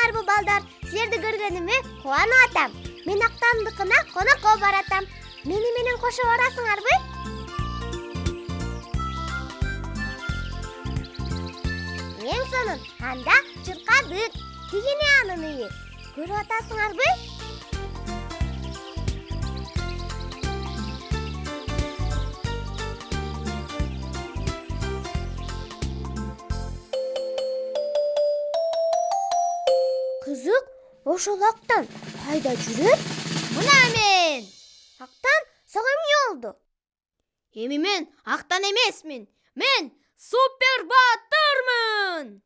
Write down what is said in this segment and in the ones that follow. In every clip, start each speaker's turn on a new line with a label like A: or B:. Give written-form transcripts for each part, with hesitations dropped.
A: саламатсыңарбы балдар? Силерди көргөнүмө кубанып атам. Мен Актандыкына конокко баратам. Мени менен кошо барасыңарбы? Мен сонун. Анда чуркадык. Тигине анын үйү. Көрүп атасыңарбы? Кызык, ошол Актан кайда жүрөт?
B: Мына мен.
A: Актан, сага эмне болду?
B: Эми мен Актан эмесмин. Мен супер баатырмын.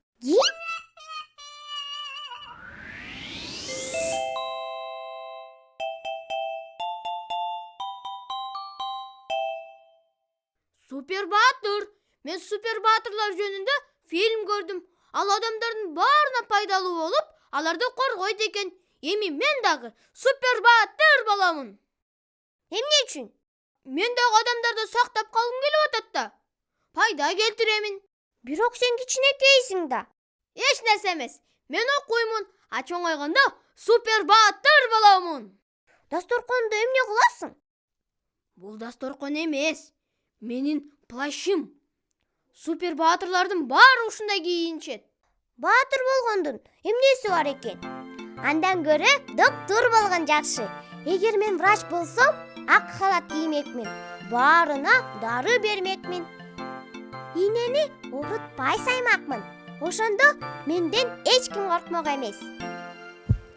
B: Супер баатыр. Мен супер баатырлар жөнүндө фильм көрдүм. Ал адамдардын баарына пайдалуу болуп, аларды коргойт экен. Эми мен дагы супер баатыр боламын.
A: Эмне үчүн?
B: Мен дагы адамдарды сактап калгым келип атат да. Пайда келтиремин.
A: Бирок сен кичинекейсиң да.
B: Эч нерсе эмес. Мен окуймун, а чоңойгондо супер баатыр боламын.
A: Дасторконду эмне кыласың?
B: Бул дасторкон эмес. Менин плащым. Супер баатырлардын баары ушундай кийинишет.
A: Баатыр болгондун эмнеси бар экен? Андан көрө доктор болгон жакшы. Эгер мен врач болсом, ак халат киймекмин. Баарына дары бермекмин. Ийнени урутпай саймакмын. Ошондо менден эч ким коркмок эмес.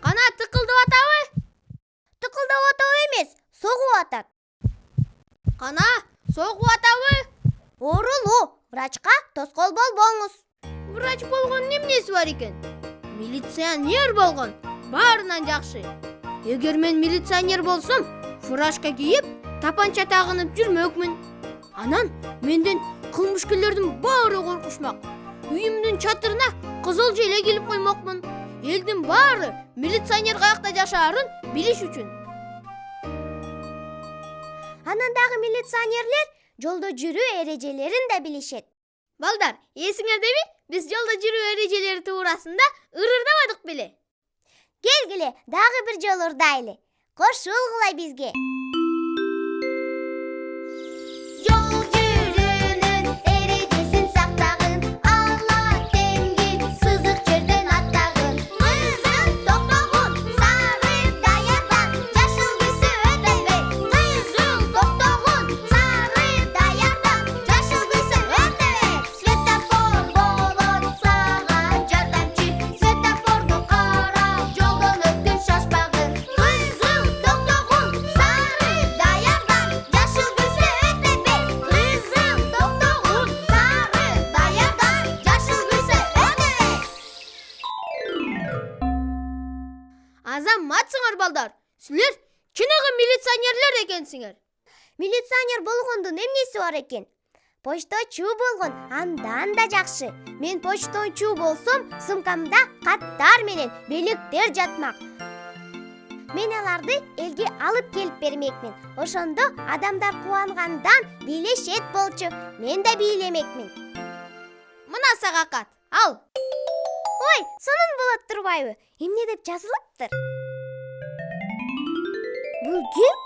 B: Кана тыкылдап атабы?
A: Тыкылдап атабы эмес, согуп атат.
B: Кана согуп атабы?
A: Оорулуу, врачка тоскоол болбоңуз.
B: Врач болгондун эмнеси бар экен? Милиционер болгон баарынан жакшы. Эгер мен милиционер болсом, фуражка кийип, тапанча тагынып жүрмөкмүн. Анан менден кылмышкерлердин баары коркушмак. Үйүмдүн чатырына кызыл желе килип коймокмун. Элдин баары милиционер каякта жашаарын билиш үчүн.
A: Анан дагы милиционерлер жолдо жүрүү эрежелерин да билишет.
B: Балдар, эсиңердеби? Биз жолдо жүрүү эрежелери туурасында ырырдабадык беле?
A: Келгиле, дагы бир жолу ырдайлы. Кошулгула бизге. Жол жүрүүнүн эрежесин сактагын, Алла теңги сызык жерден аттагын. Кызыл токтогун, сары даярдан, жашыл күсү өтөбөй. Кызыл токтогун, сары даярдан, жашыл күсү өтөбөй. Светофор болот сага жардамчы, светофорду карап жолдон өткөн шашпагын. Кызыл токтогун, сары даярдан, жашыл күсү өтөбөй. Кызыл токтогун, сары даярдан, жашыл күсү өтөбөй.
B: Азаматсыңар балдар. Силер чыныгы милиционерлер экенсиңер.
A: Милиционер болгондун эмнеси бар экен? Почточу болгон андан да жакшы. Мен почточу болсом, сумкамда каттар менен белектер жатмак. Мен аларды элге алып келип бермекмин. Ошондо адамдар кубангандан бийлешет болчу. Мен да бийлемекмин.
B: Мына сага кат. Ал.
A: Ой, сонун болот турбайбы? Эмне деп жазылыптыр? Бул ким?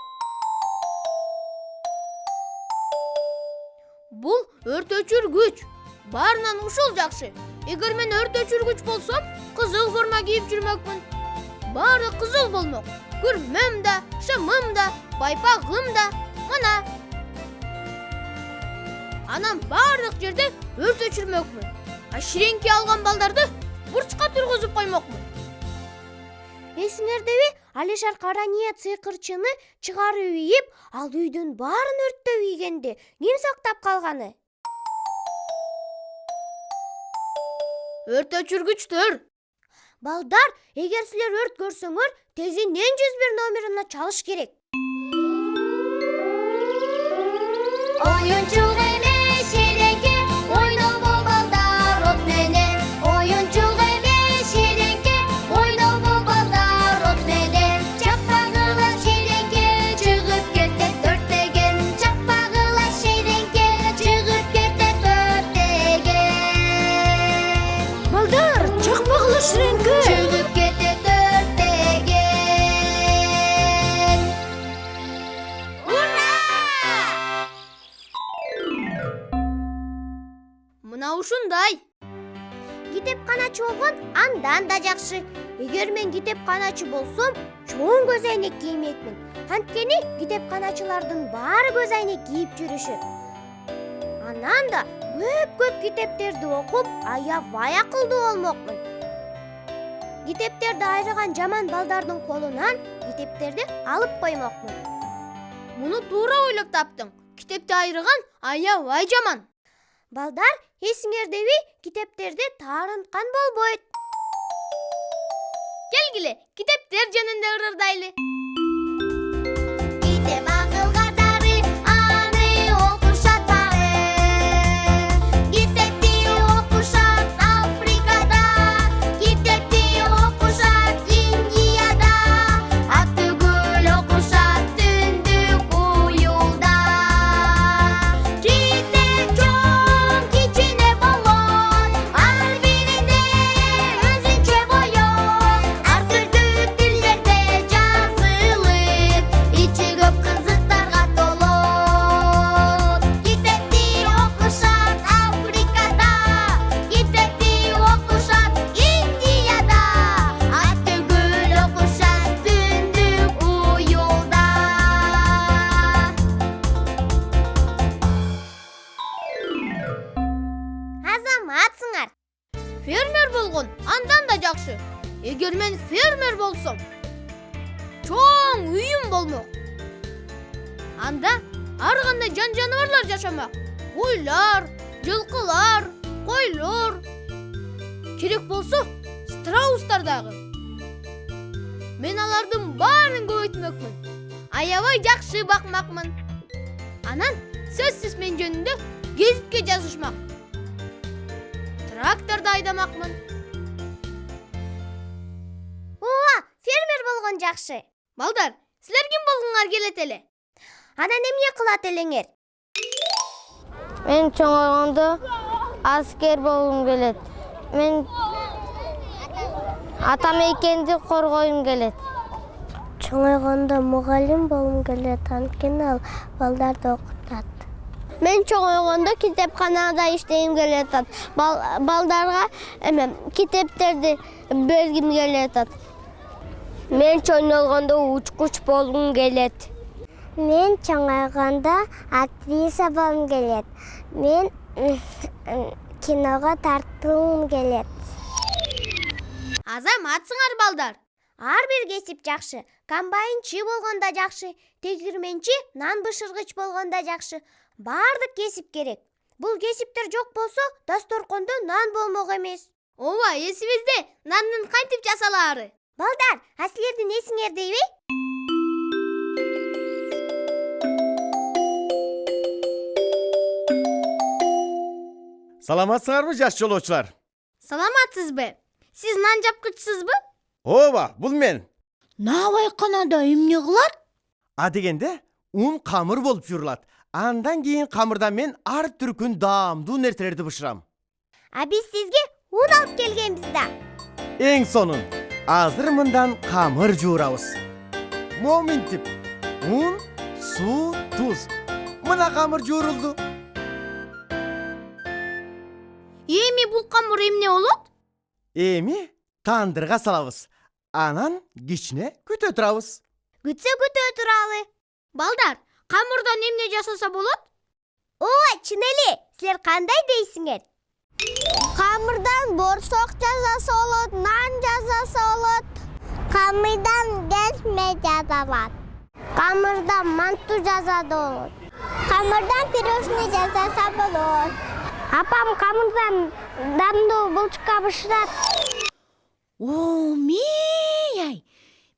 B: Бул өрт өчүргүч. Баарынан ушул жакшы. Эгер мен өрт өчүргүч болсом, кызыл форма кийип жүрмөкмүн. Баары кызыл болмок. Күрмөм да, шымым да, байпагым да. Мына. Анан баардык жерде өрт өчүрмөкмүн. А ширеңки алган балдарды бурчка тургузуп коймокмун.
A: Эсиңердеби? Алишер Карания цыйкырчыны чыгарып ийип, ал үйдүн баарын өрттөп ийгенде ким сактап калганы?
B: Өрт өчүргүчтөр.
A: Балдар, эгер силер өрт көрсөңөр, тезинен 101 номерине чалыш керек. Оюнчук эмес шереңке, ойнобо балдар от менен. Оюнчук эмес шереңке, ойнобо балдар от менен. Чаппагыла шереңке, чыгып кетет төрттеген. Чаппагыла шереңке, чыгып кетет төрттеген. Балдар, чакпагыла шереңке. Чыгып кетет
B: ушундай.
A: Китепканачы болгон андан да жакшы. Эгер мен китепканачы болсом, чоң көз айнек киймекмин. Анткени китепканачылардын баары көз айнек кийип жүрүшөт. Анан да көп китептерди окуп, аябай акылдуу болмокмун. Китептерди айрыган жаман балдардын колунан китептерди алып коймокмун.
B: Муну туура ойлоп таптың. Китепти айрыган аябай жаман.
A: Балдар, эсиңердеби, китептерди таарынткан болбойт.
B: Келгиле, китептер жөнүндө ырырдайлы.
A: Китеп акылга дары, аны окушат бары. Китепти окушат Африкада, китепти окушат Индияда, Аттүгүл окушат түндүк уюлда. Китеп чоң, кичине болот, ар биринде өзүнчө боёт. Ар түрдүү тилдерде жазылып, ичи көп кызыктарга толот. Китепти окушат Африкада, китепти окушат Индияда, Аттүгүл окушат түндүк уюлда. Азаматсыңар.
B: Фермер болгон андан да жакшы. Эгер мен фермер болсом, чоң үйүм болмок. Анда ар кандай жаныбарлар жашамак. Койлар, жылкылар, койлор. Керек болсо, страустар дагы. Мен алардын баарын көбөйтмөкмүн. Аябай жакшы бакмакмын. Анан сөзсүз мен жөнүндө гезитке жазышмак. Тракторду айдамакмын.
A: Ооба, фермер болгон жакшы.
B: Балдар, силер ким болгоңар келет эле?
A: Анан эмне кылат элеңер?
C: Мен чоңойгондо аскер болгум келет. Мен ата мекенди коргойм келет. Чоңойгондо мугалим болгум келет, анткени ал балдарды окутат. Мен чоңойгондо китепканада иштейм келет. Балдарга китептерди бергим келет. Мен чоңойгондо учкуч болгум келет. Мен чоңойгондо актриса болгум келет. Мен киного тартылгым келет.
B: Азаматсыңар балдар.
A: Ар бир кесип жакшы. Комбайнчы болгондо жакшы, тегирменчи, нан бышыргыч болгондо жакшы. Бардык кесип керек. Бул кесиптер жок болсо, дасторкондо нан болмок эмес.
B: Ооба, эсибизде нандын кантип жасалаары.
A: Балдар, а силердин эсиңердеби?
D: Саламатсыңарбы жаш жолоочулар?
B: Саламатсызбы? Сиз нан жапкычсызбы?
D: Ооба, бул мен.
B: Навайканада эмне кылар?
D: А дегенде ун камыр болуп журулат. Андан кийин камырда мен ар түркүн даамдуу нерселерди бышырам.
A: А биз сизге ун алып келгенбиз да.
D: Эң сонун, азыр мындан камыр жуурабыз. Моминтип, ун, суу, туз. Мына камыр жуурулду.
B: Эми бул камыр эмне болот?
D: Эми тандырга салабыз. Анан кичине күтө турабыз.
A: Күтө туралы.
B: Балдар, камырдан эмне жасаса болот?
A: Ооба, чын эле. Силер кандай дейсиңер?
C: Камырдан борсок жасаса болот, нан жасаса болот. Камырдан гезме жасалат. Камырдан манту жасаса болот. Камырдан пирожный жасаса болот. Апам камырдан дамдуу булчукка бышырат.
E: О, мей,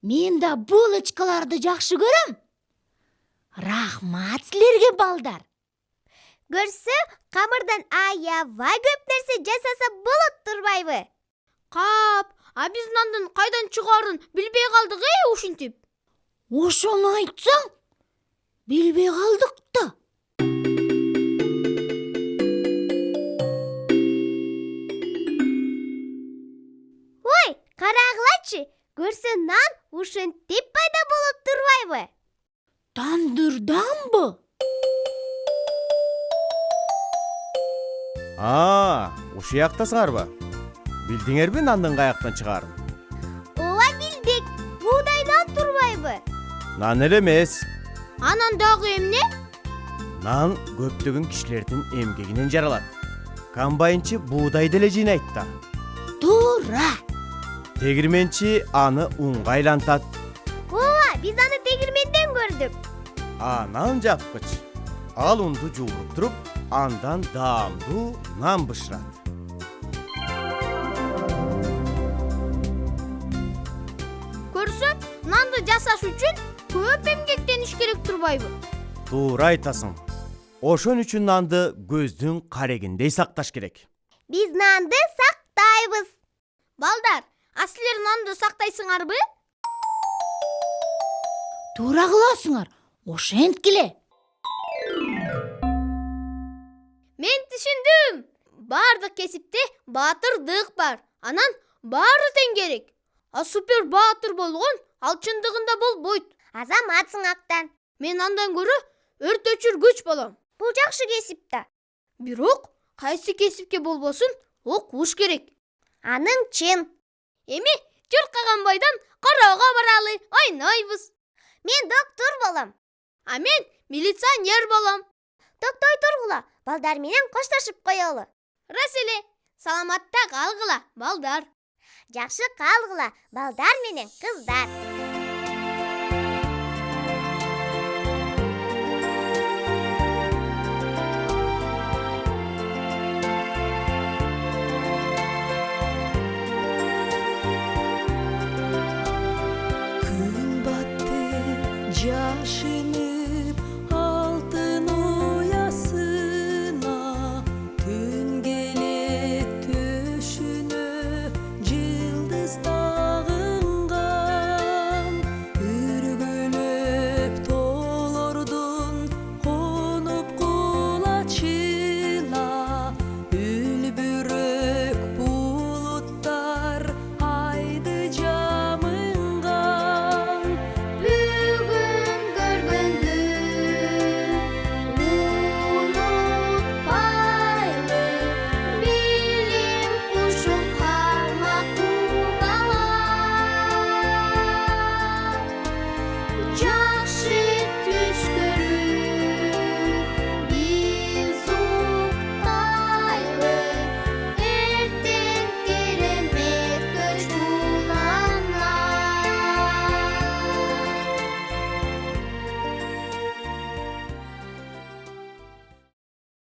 E: мен да булочкаларды жакшы көрөм. Рахмат силерге, балдар.
A: Көрсө, камырдан аябай көп нерсе жасаса болот турбайбы?
B: Кап, а биз нандын кайдан чыгаарын билбей калдык, ушинтип.
E: Ошону айтсаң, билбей калдык да.
A: Ой, карагылачы. Көрсө, нан ушинтип пайда болуп турбайбы?
E: Тандырданбы?
D: Ушул жактасыңарбы? Билдиңерби нандын каяктан чыгаарын?
A: Ооба билдик. Буудайдан турбайбы?
D: Нан эле эмес.
B: Анан дагы эмне?
D: Нан көптөгөн кишилердин эмгегинен жаралат. Комбайнчы буудай деле жыйнайт да.
E: Туура.
D: Тегирменчи аны унга айлантат.
A: Ооба, биз аны тегирменден көрдүк.
D: Нан жапкыч. Ал унду жууруп туруп, андан даамдуу нан бышырат.
B: Көрсөң, нанды жасаш үчүн көп эмгектениш керек турбайбы?
D: Туура айтасың. Ошон үчүн нанды көздүн карегиндей сакташ керек.
A: Биз нанды сактайбыз.
B: Балдар, силер нанды сактайсыңарбы?
E: Туура кыласыңар. Ошенткиле.
B: Мен түшүндүм. Бардык кесипте баатырдык бар. Анан баары тең керек. А супер баатыр болгон ал чындыгында болбойт.
A: Азаматсың актан.
B: Мен андан көрө өрт өчүргүч болом.
A: Бул жакшы кесип да.
B: Бирок кайсы кесипке болбосун окуш керек.
A: Аның чын.
B: Эми чуркаган бойдон короого баралы, ойнойбуз.
A: Мен доктор болом.
B: А мен милиционер болом.
A: Токтой тургула, балдар менен коштошуп коелу.
B: Рас эле. Саламатта калгыла, балдар.
A: Жакшы калгыла, балдар менен кыздар.